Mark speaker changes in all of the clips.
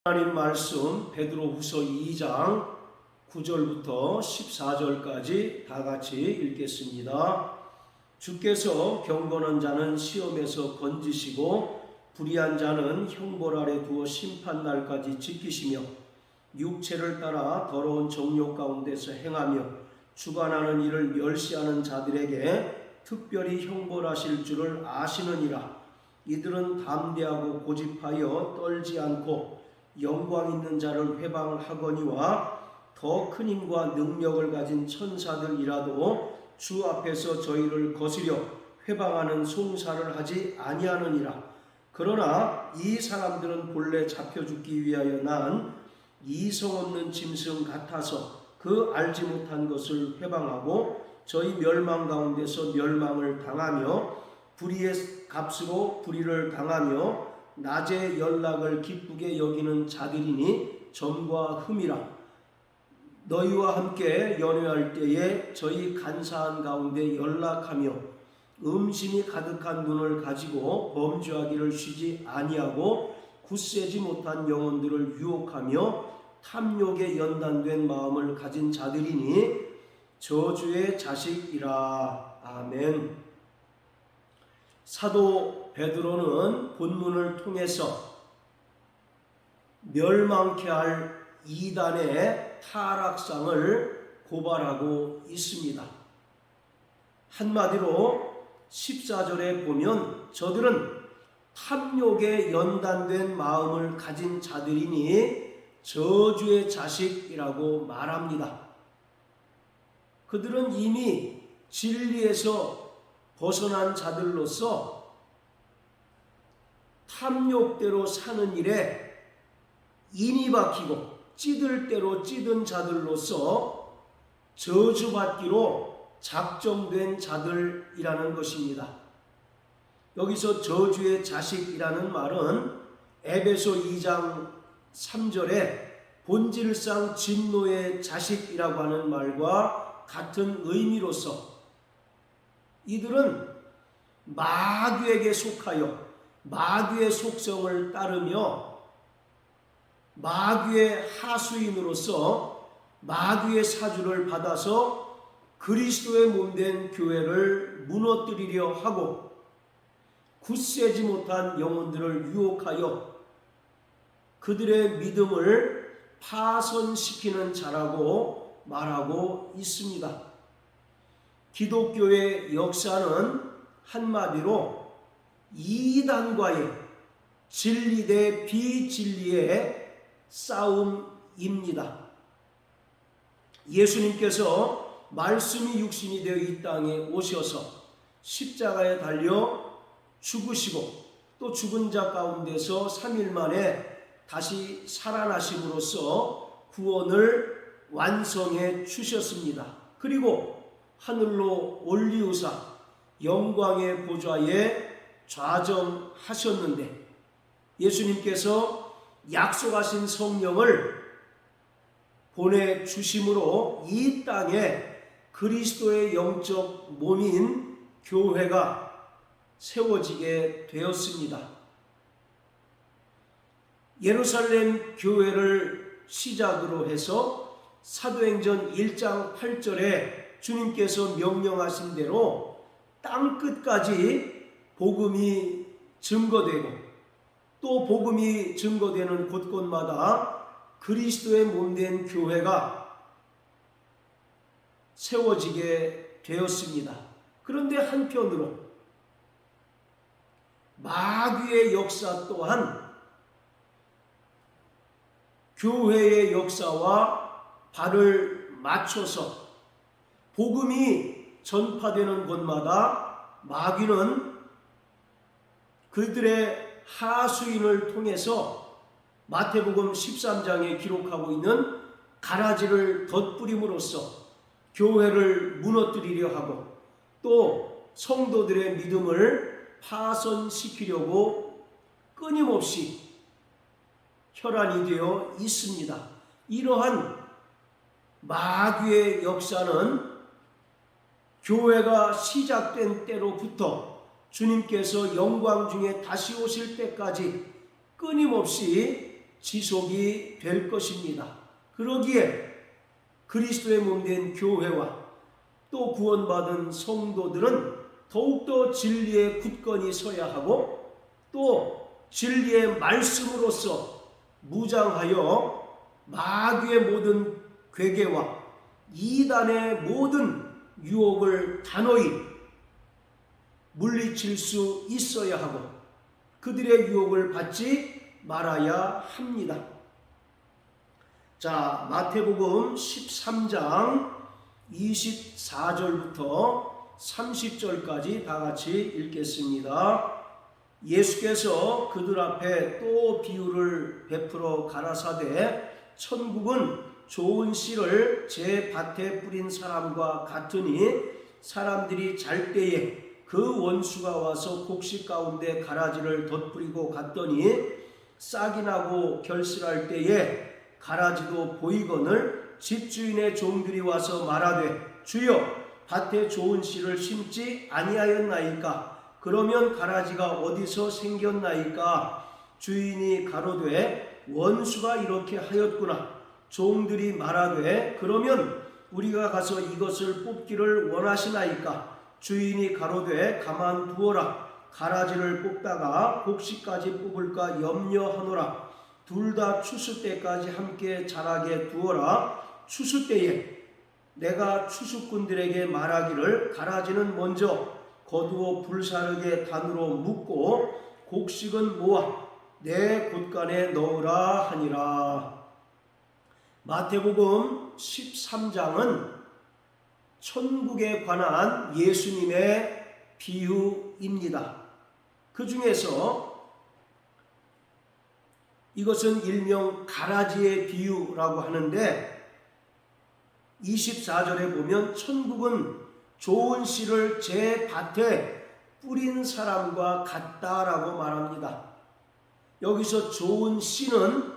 Speaker 1: 하나님 말씀 베드로후서 2장 9절부터 14절까지 다 같이 읽겠습니다. 주께서 경건한 자는 시험에서 건지시고 불의한 자는 형벌 아래 두어 심판날까지 지키시며 육체를 따라 더러운 정욕 가운데서 행하며 주관하는 일을 멸시하는 자들에게 특별히 형벌하실 줄을 아시느니라. 이들은 담대하고 고집하여 떨지 않고 영광 있는 자를 회방하거니와 더 큰 힘과 능력을 가진 천사들이라도 주 앞에서 저희를 거스려 회방하는 송사를 하지 아니하느니라. 그러나 이 사람들은 본래 잡혀 죽기 위하여 난 이성 없는 짐승 같아서 그 알지 못한 것을 회방하고 저희 멸망 가운데서 멸망을 당하며 불의의 값으로 불의를 당하며 낮의 연락을 기쁘게 여기는 자들이니 점과 흠이라. 너희와 함께 연회할 때에 저희 간사한 가운데 연락하며 음심이 가득한 눈을 가지고 범죄하기를 쉬지 아니하고 굳세지 못한 영혼들을 유혹하며 탐욕에 연단된 마음을 가진 자들이니 저주의 자식이라. 아멘. 사도 베드로는 본문을 통해서 멸망케 할 이단의 타락상을 고발하고 있습니다. 한마디로 14절에 보면 저들은 탐욕에 연단된 마음을 가진 자들이니 저주의 자식이라고 말합니다. 그들은 이미 진리에서 벗어난 자들로서 탐욕대로 사는 일에 인이 박히고 찌들 대로 찌든 자들로서 저주받기로 작정된 자들이라는 것입니다. 여기서 저주의 자식이라는 말은 에베소 2장 3절에 본질상 진노의 자식이라고 하는 말과 같은 의미로서 이들은 마귀에게 속하여 마귀의 속성을 따르며 마귀의 하수인으로서 마귀의 사주를 받아서 그리스도의 몸된 교회를 무너뜨리려 하고 굳세지 못한 영혼들을 유혹하여 그들의 믿음을 파손시키는 자라고 말하고 있습니다. 기독교의 역사는 한마디로 이단과의 진리 대 비진리의 싸움입니다. 예수님께서 말씀이 육신이 되어 이 땅에 오셔서 십자가에 달려 죽으시고 또 죽은 자 가운데서 3일 만에 다시 살아나심으로써 구원을 완성해 주셨습니다. 그리고 하늘로 올리우사 영광의 보좌에 좌정하셨는데 예수님께서 약속하신 성령을 보내주심으로 이 땅에 그리스도의 영적 몸인 교회가 세워지게 되었습니다. 예루살렘 교회를 시작으로 해서 사도행전 1장 8절에 주님께서 명령하신 대로 땅끝까지 복음이 증거되고 또 복음이 증거되는 곳곳마다 그리스도의 몸된 교회가 세워지게 되었습니다. 그런데 한편으로 마귀의 역사 또한 교회의 역사와 발을 맞춰서 복음이 전파되는 곳마다 마귀는 그들의 하수인을 통해서 마태복음 13장에 기록하고 있는 가라지를 덧뿌림으로써 교회를 무너뜨리려 하고 또 성도들의 믿음을 파손시키려고 끊임없이 혈안이 되어 있습니다. 이러한 마귀의 역사는 교회가 시작된 때로부터 주님께서 영광 중에 다시 오실 때까지 끊임없이 지속이 될 것입니다. 그러기에 그리스도의 몸된 교회와 또 구원받은 성도들은 더욱더 진리에 굳건히 서야 하고 또 진리의 말씀으로서 무장하여 마귀의 모든 괴계와 이단의 모든 유혹을 단호히 물리칠 수 있어야 하고 그들의 유혹을 받지 말아야 합니다. 자, 마태복음 13장 24절부터 30절까지 다 같이 읽겠습니다. 예수께서 그들 앞에 또 비유를 베풀어 가라사대 천국은 좋은 씨를 제 밭에 뿌린 사람과 같으니 사람들이 잘 때에 그 원수가 와서 곡식 가운데 가라지를 덧뿌리고 갔더니 싹이 나고 결실할 때에 가라지도 보이거늘 집주인의 종들이 와서 말하되 주여 밭에 좋은 씨를 심지 아니하였나이까? 그러면 가라지가 어디서 생겼나이까? 주인이 가로되 원수가 이렇게 하였구나. 종들이 말하되 그러면 우리가 가서 이것을 뽑기를 원하시나이까? 주인이 가로되 가만두어라. 가라지를 뽑다가 곡식까지 뽑을까 염려하노라. 둘 다 추수 때까지 함께 자라게 두어라. 추수 때에 내가 추수꾼들에게 말하기를 가라지는 먼저 거두어 불사르게 단으로 묶고 곡식은 모아 내 곳간에 넣으라 하니라. 마태복음 13장은 천국에 관한 예수님의 비유입니다. 그 중에서 이것은 일명 가라지의 비유라고 하는데 24절에 보면 천국은 좋은 씨를 제 밭에 뿌린 사람과 같다라고 말합니다. 여기서 좋은 씨는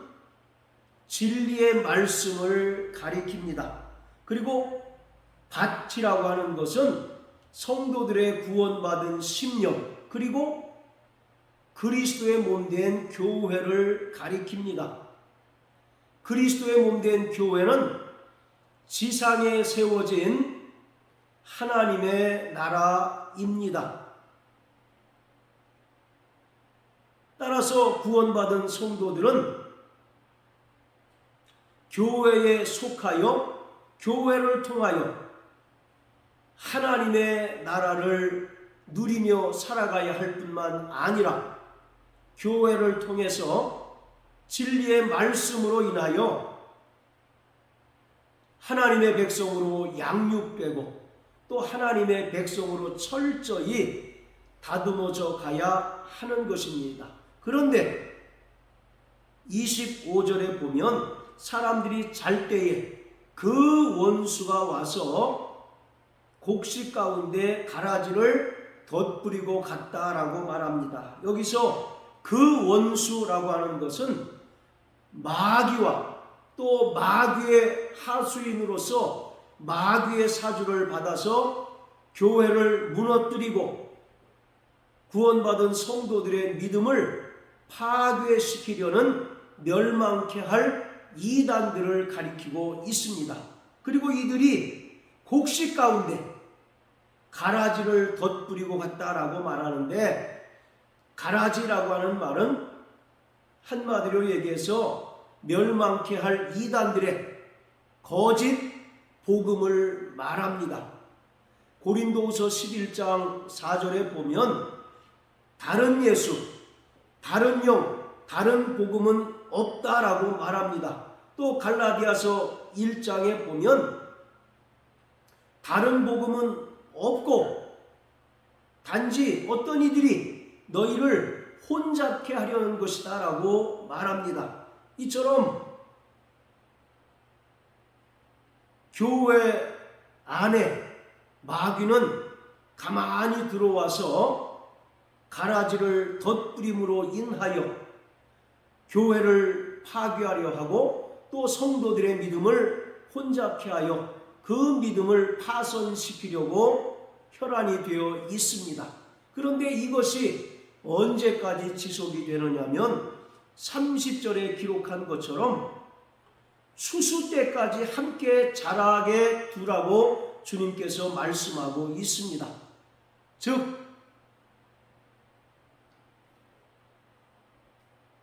Speaker 1: 진리의 말씀을 가리킵니다. 그리고 밭이라고 하는 것은 성도들의 구원받은 심령 그리고 그리스도의 몸된 교회를 가리킵니다. 그리스도의 몸된 교회는 지상에 세워진 하나님의 나라입니다. 따라서 구원받은 성도들은 교회에 속하여 교회를 통하여 하나님의 나라를 누리며 살아가야 할 뿐만 아니라 교회를 통해서 진리의 말씀으로 인하여 하나님의 백성으로 양육되고 또 하나님의 백성으로 철저히 다듬어져 가야 하는 것입니다. 그런데 25절에 보면 사람들이 잘 때에 그 원수가 와서 곡식 가운데 가라지를 덧뿌리고 갔다라고 말합니다. 여기서 그 원수라고 하는 것은 마귀와 또 마귀의 하수인으로서 마귀의 사주를 받아서 교회를 무너뜨리고 구원받은 성도들의 믿음을 파괴시키려는 멸망케 할 이단들을 가리키고 있습니다. 그리고 이들이 곡식 가운데 가라지를 덧뿌리고 갔다라고 말하는데 가라지라고 하는 말은 한마디로 얘기해서 멸망케 할 이단들의 거짓 복음을 말합니다. 고린도후서 11장 4절에 보면 다른 예수, 다른 영, 다른 복음은 없다라고 말합니다. 또 갈라디아서 1장에 보면 다른 복음은 없고 단지 어떤 이들이 너희를 혼잡케 하려는 것이다 라고 말합니다. 이처럼 교회 안에 마귀는 가만히 들어와서 가라지를 덧뿌림으로 인하여 교회를 파괴하려 하고 또 성도들의 믿음을 혼잡케 하여 그 믿음을 파손시키려고 혈안이 되어 있습니다. 그런데 이것이 언제까지 지속이 되느냐면 30절에 기록한 것처럼 추수 때까지 함께 자라게 두라고 주님께서 말씀하고 있습니다. 즉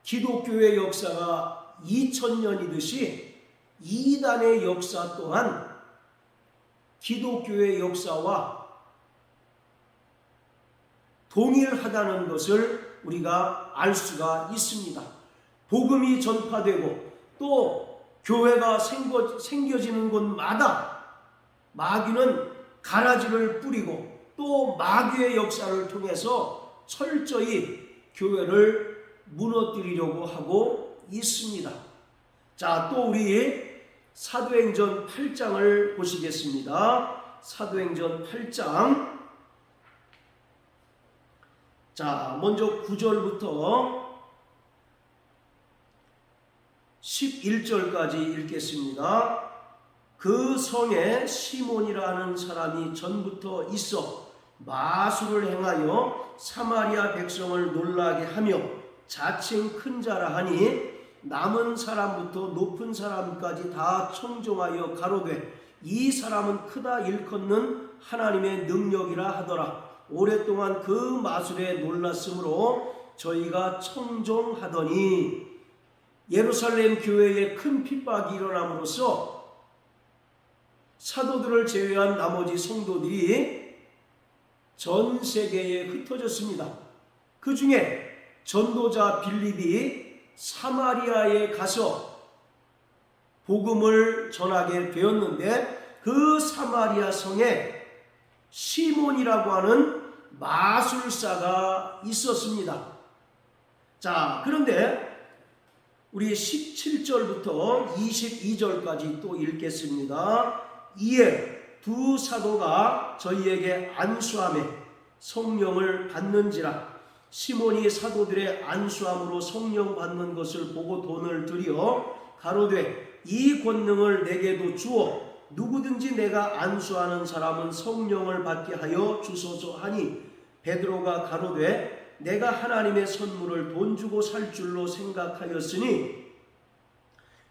Speaker 1: 기독교의 역사가 2000년이듯이 이단의 역사 또한 기독교의 역사와 동일하다는 것을 우리가 알 수가 있습니다. 복음이 전파되고 또 교회가 생겨지는 곳마다 마귀는 가라지를 뿌리고 또 마귀의 역사를 통해서 철저히 교회를 무너뜨리려고 하고 있습니다. 자, 또 우리 사도행전 8장을 보시겠습니다. 사도행전 8장. 자, 먼저 9절부터 11절까지 읽겠습니다. 그 성에 시몬이라는 사람이 전부터 있어 마술을 행하여 사마리아 백성을 놀라게 하며 자칭 큰 자라 하니 남은 사람부터 높은 사람까지 다 청종하여 가로되 이 사람은 크다 일컫는 하나님의 능력이라 하더라. 오랫동안 그 마술에 놀랐으므로 저희가 청종하더니 예루살렘 교회에 큰 핍박이 일어남으로써 사도들을 제외한 나머지 성도들이 전 세계에 흩어졌습니다. 그 중에 전도자 빌립이 사마리아에 가서 복음을 전하게 되었는데 그 사마리아 성에 시몬이라고 하는 마술사가 있었습니다. 자, 그런데 우리 17절부터 22절까지 또 읽겠습니다. 이에 두 사도가 저희에게 안수하며 성령을 받는지라. 시몬이 사도들의 안수함으로 성령 받는 것을 보고 돈을 들여 가로되 이 권능을 내게도 주어 누구든지 내가 안수하는 사람은 성령을 받게 하여 주소서 하니 베드로가 가로되 내가 하나님의 선물을 돈 주고 살 줄로 생각하였으니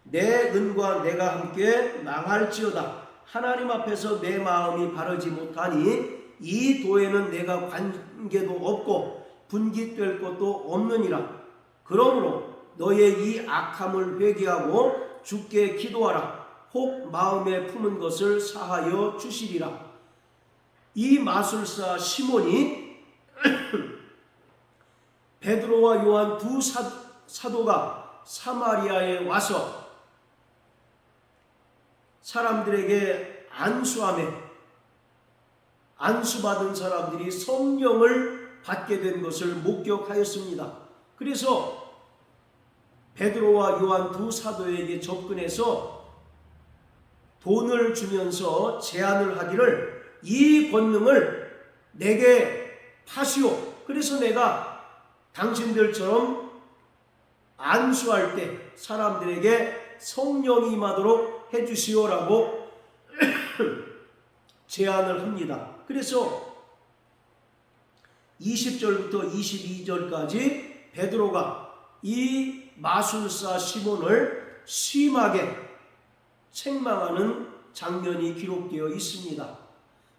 Speaker 1: 내 은과 내가 함께 망할지어다. 하나님 앞에서 내 마음이 바르지 못하니 이 도에는 내가 관계도 없고 분깃될 것도 없느니라. 그러므로 너의 이 악함을 회개하고 주께 기도하라. 혹 마음에 품은 것을 사하여 주시리라. 이 마술사 시몬이 베드로와 요한 두 사도가 사마리아에 와서 사람들에게 안수하며 안수받은 사람들이 성령을 받게 된 것을 목격하였습니다. 그래서 베드로와 요한 두 사도에게 접근해서 돈을 주면서 제안을 하기를 이 권능을 내게 파시오. 그래서 내가 당신들처럼 안수할 때 사람들에게 성령이 임하도록 해주시오라고 제안을 합니다. 그래서 20절부터 22절까지 베드로가 이 마술사 시몬을 심하게 책망하는 장면이 기록되어 있습니다.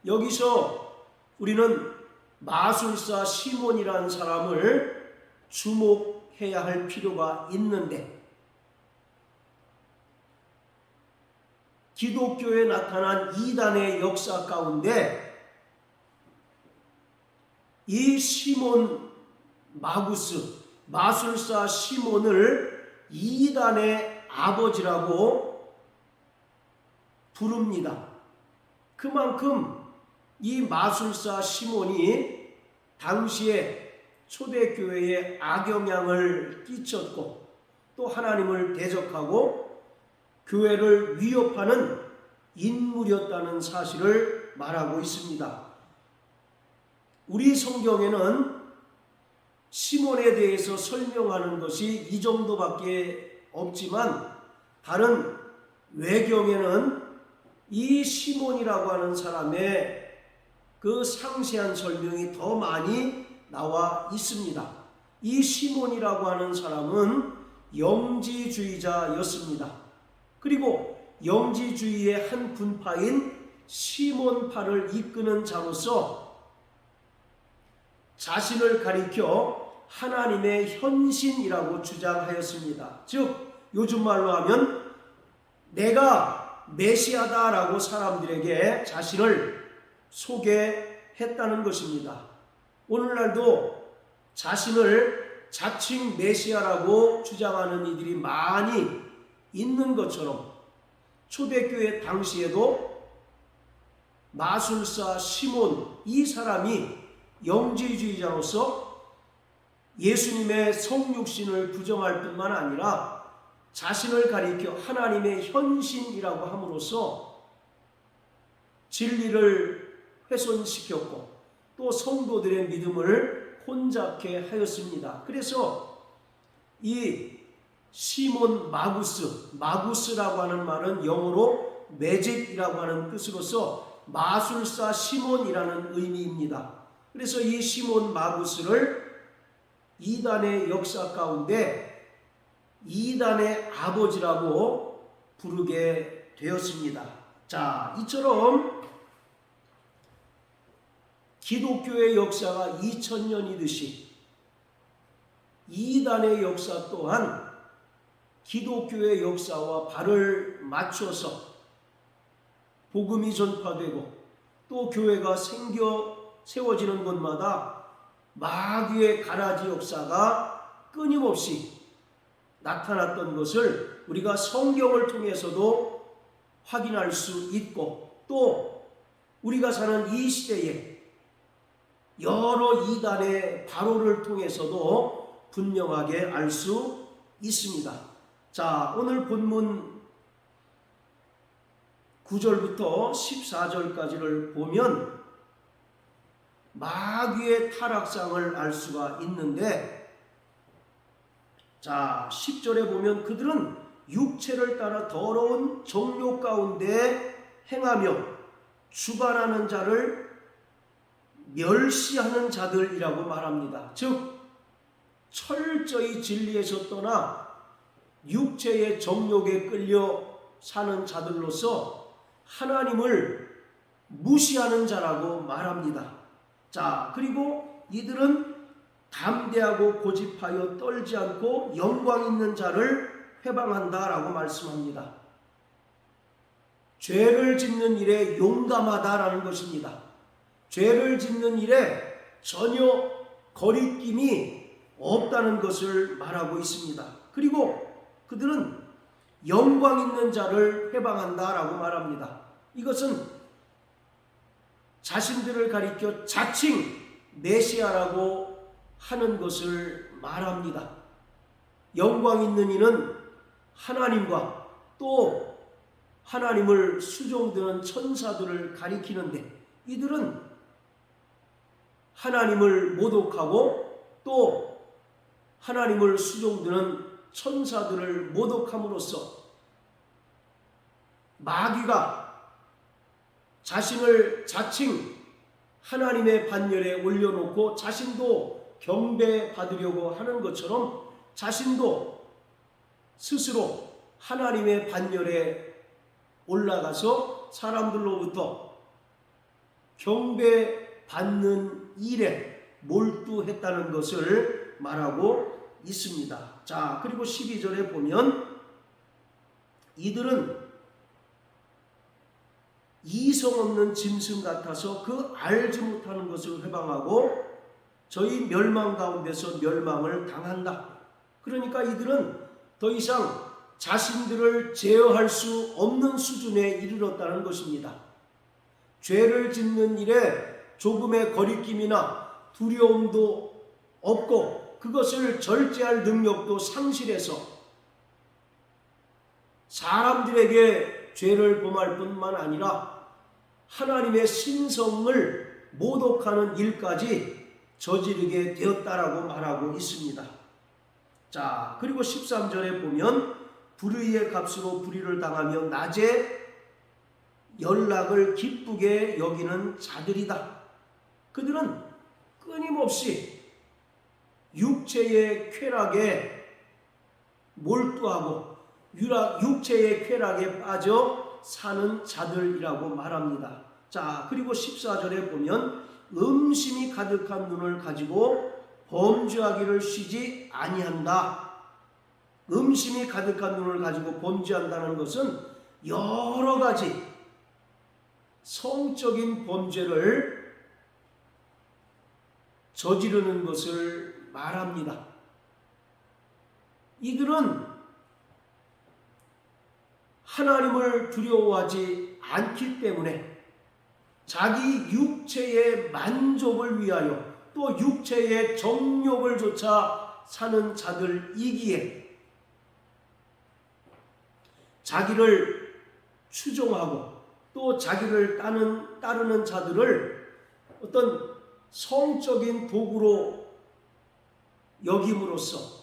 Speaker 1: 여기서 우리는 마술사 시몬이라는 사람을 주목해야 할 필요가 있는데 기독교에 나타난 이단의 역사 가운데 이 시몬 마구스 마술사 시몬을 이단의 아버지라고 부릅니다. 그만큼 이 마술사 시몬이 당시에 초대교회에 악영향을 끼쳤고 또 하나님을 대적하고 교회를 위협하는 인물이었다는 사실을 말하고 있습니다. 우리 성경에는 시몬에 대해서 설명하는 것이 이 정도밖에 없지만 다른 외경에는 이 시몬이라고 하는 사람의 그 상세한 설명이 더 많이 나와 있습니다. 이 시몬이라고 하는 사람은 영지주의자였습니다. 그리고 영지주의의 한 분파인 시몬파를 이끄는 자로서 자신을 가리켜 하나님의 현신이라고 주장하였습니다. 즉 요즘 말로 하면 내가 메시아다라고 사람들에게 자신을 소개했다는 것입니다. 오늘날도 자신을 자칭 메시아라고 주장하는 이들이 많이 있는 것처럼 초대교회 당시에도 마술사 시몬, 이 사람이 영지주의자로서 예수님의 성육신을 부정할 뿐만 아니라 자신을 가리켜 하나님의 현신이라고 함으로써 진리를 훼손시켰고 또 성도들의 믿음을 혼잡케 하였습니다. 그래서 이 시몬 마구스라고 하는 말은 영어로 매직이라고 하는 뜻으로서 마술사 시몬이라는 의미입니다. 그래서 이 시몬 마구스를 이단의 역사 가운데 이단의 아버지라고 부르게 되었습니다. 자, 이처럼 기독교의 역사가 2000년이듯이 이단의 역사 또한 기독교의 역사와 발을 맞춰서 복음이 전파되고 또 교회가 세워지는 곳마다 마귀의 가라지 역사가 끊임없이 나타났던 것을 우리가 성경을 통해서도 확인할 수 있고 또 우리가 사는 이 시대에 여러 이단의 발호를 통해서도 분명하게 알 수 있습니다. 자, 오늘 본문 9절부터 14절까지를 보면 마귀의 타락상을 알 수가 있는데, 자 10절에 보면 그들은 육체를 따라 더러운 정욕 가운데 행하며 주관하는 자를 멸시하는 자들이라고 말합니다. 즉 철저히 진리에서 떠나 육체의 정욕에 끌려 사는 자들로서 하나님을 무시하는 자라고 말합니다. 자, 그리고 이들은 담대하고 고집하여 떨지 않고 영광 있는 자를 회방한다라고 말씀합니다. 죄를 짓는 일에 용감하다라는 것입니다. 죄를 짓는 일에 전혀 거리낌이 없다는 것을 말하고 있습니다. 그리고 그들은 영광 있는 자를 회방한다라고 말합니다. 이것은 자신들을 가리켜 자칭 메시아라고 하는 것을 말합니다. 영광 있는 이는 하나님과 또 하나님을 수종드는 천사들을 가리키는데 이들은 하나님을 모독하고 또 하나님을 수종드는 천사들을 모독함으로써 마귀가 자신을 자칭 하나님의 반열에 올려놓고 자신도 경배받으려고 하는 것처럼 자신도 스스로 하나님의 반열에 올라가서 사람들로부터 경배받는 일에 몰두했다는 것을 말하고 있습니다. 자, 그리고 12절에 보면 이들은 이성 없는 짐승 같아서 그 알지 못하는 것을 회방하고 저희 멸망 가운데서 멸망을 당한다. 그러니까 이들은 더 이상 자신들을 제어할 수 없는 수준에 이르렀다는 것입니다. 죄를 짓는 일에 조금의 거리낌이나 두려움도 없고 그것을 절제할 능력도 상실해서 사람들에게 죄를 범할 뿐만 아니라 하나님의 신성을 모독하는 일까지 저지르게 되었다라고 말하고 있습니다. 자, 그리고 13절에 보면 불의의 값으로 불의를 당하며 낮에 연락을 기쁘게 여기는 자들이다. 그들은 끊임없이 육체의 쾌락에 몰두하고 육체의 쾌락에 빠져 사는 자들이라고 말합니다. 자, 그리고 14절에 보면 음심이 가득한 눈을 가지고 범죄하기를 쉬지 아니한다. 음심이 가득한 눈을 가지고 범죄한다는 것은 여러 가지 성적인 범죄를 저지르는 것을 말합니다. 이들은 하나님을 두려워하지 않기 때문에 자기 육체의 만족을 위하여 또 육체의 정욕을 쫓아 사는 자들이기에 자기를 추종하고 또 자기를 따르는 자들을 어떤 성적인 도구로 여김으로써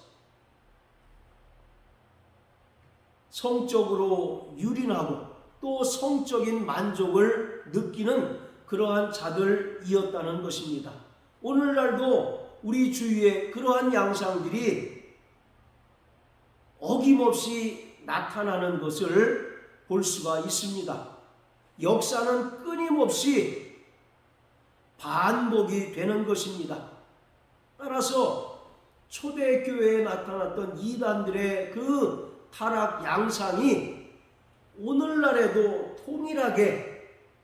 Speaker 1: 성적으로 유린하고 또 성적인 만족을 느끼는 그러한 자들이었다는 것입니다. 오늘날도 우리 주위에 그러한 양상들이 어김없이 나타나는 것을 볼 수가 있습니다. 역사는 끊임없이 반복이 되는 것입니다. 따라서 초대교회에 나타났던 이단들의 그 타락 양상이 오늘날에도 통일하게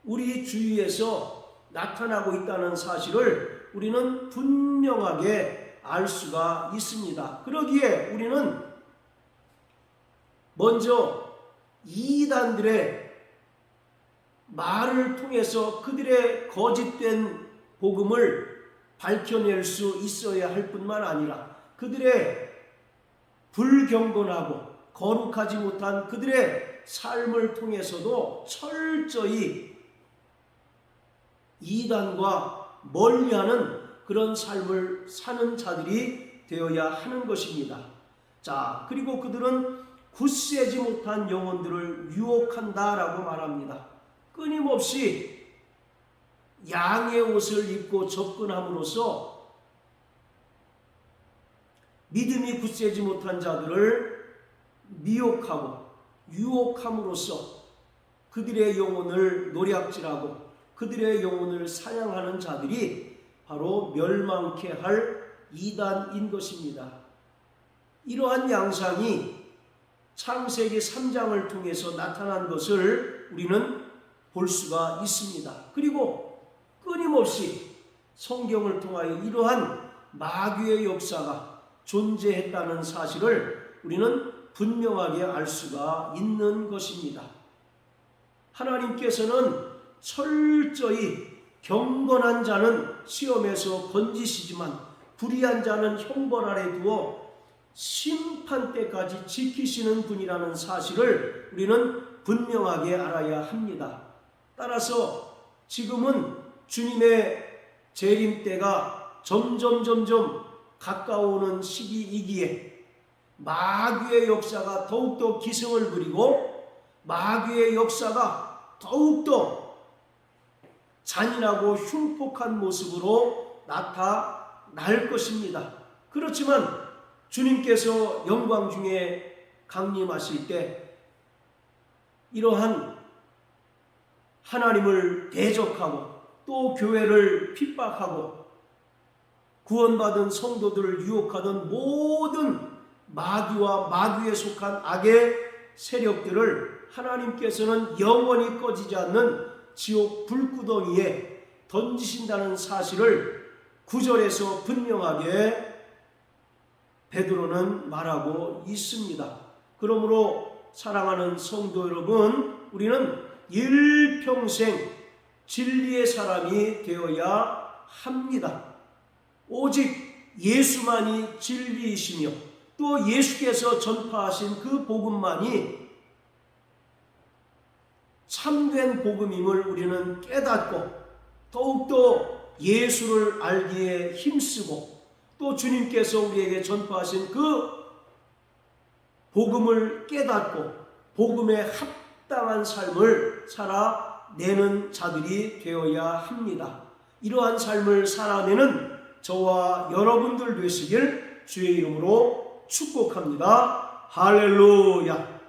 Speaker 1: 우리 주위에서 나타나고 있다는 사실을 우리는 분명하게 알 수가 있습니다. 그러기에 우리는 먼저 이단들의 말을 통해서 그들의 거짓된 복음을 밝혀낼 수 있어야 할 뿐만 아니라 그들의 불경건하고 거룩하지 못한 그들의 삶을 통해서도 철저히 이단과 멀리하는 그런 삶을 사는 자들이 되어야 하는 것입니다. 자, 그리고 그들은 굳세지 못한 영혼들을 유혹한다라고 말합니다. 끊임없이 양의 옷을 입고 접근함으로써 믿음이 굳세지 못한 자들을 미혹하고 유혹함으로써 그들의 영혼을 노략질하고 그들의 영혼을 사냥하는 자들이 바로 멸망케 할 이단인 것입니다. 이러한 양상이 창세기 3장을 통해서 나타난 것을 우리는 볼 수가 있습니다. 그리고 끊임없이 성경을 통하여 이러한 마귀의 역사가 존재했다는 사실을 우리는 분명하게 알 수가 있는 것입니다. 하나님께서는 철저히 경건한 자는 시험에서 건지시지만 불의한 자는 형벌 아래 두어 심판 때까지 지키시는 분이라는 사실을 우리는 분명하게 알아야 합니다. 따라서 지금은 주님의 재림 때가 점점 가까워오는 시기이기에 마귀의 역사가 더욱더 기승을 부리고 마귀의 역사가 더욱더 잔인하고 흉폭한 모습으로 나타날 것입니다. 그렇지만 주님께서 영광 중에 강림하실 때 이러한 하나님을 대적하고 또 교회를 핍박하고 구원받은 성도들을 유혹하던 모든 마귀와 마귀에 속한 악의 세력들을 하나님께서는 영원히 꺼지지 않는 지옥 불구덩이에 던지신다는 사실을 9절에서 분명하게 베드로는 말하고 있습니다. 그러므로 사랑하는 성도 여러분, 우리는 일평생 진리의 사람이 되어야 합니다. 오직 예수만이 진리이시며 또 예수께서 전파하신 그 복음만이 참된 복음임을 우리는 깨닫고 더욱더 예수를 알기에 힘쓰고 또 주님께서 우리에게 전파하신 그 복음을 깨닫고 복음에 합당한 삶을 살아내는 자들이 되어야 합니다. 이러한 삶을 살아내는 저와 여러분들 되시길 주의 이름으로 축복합니다. 할렐루야.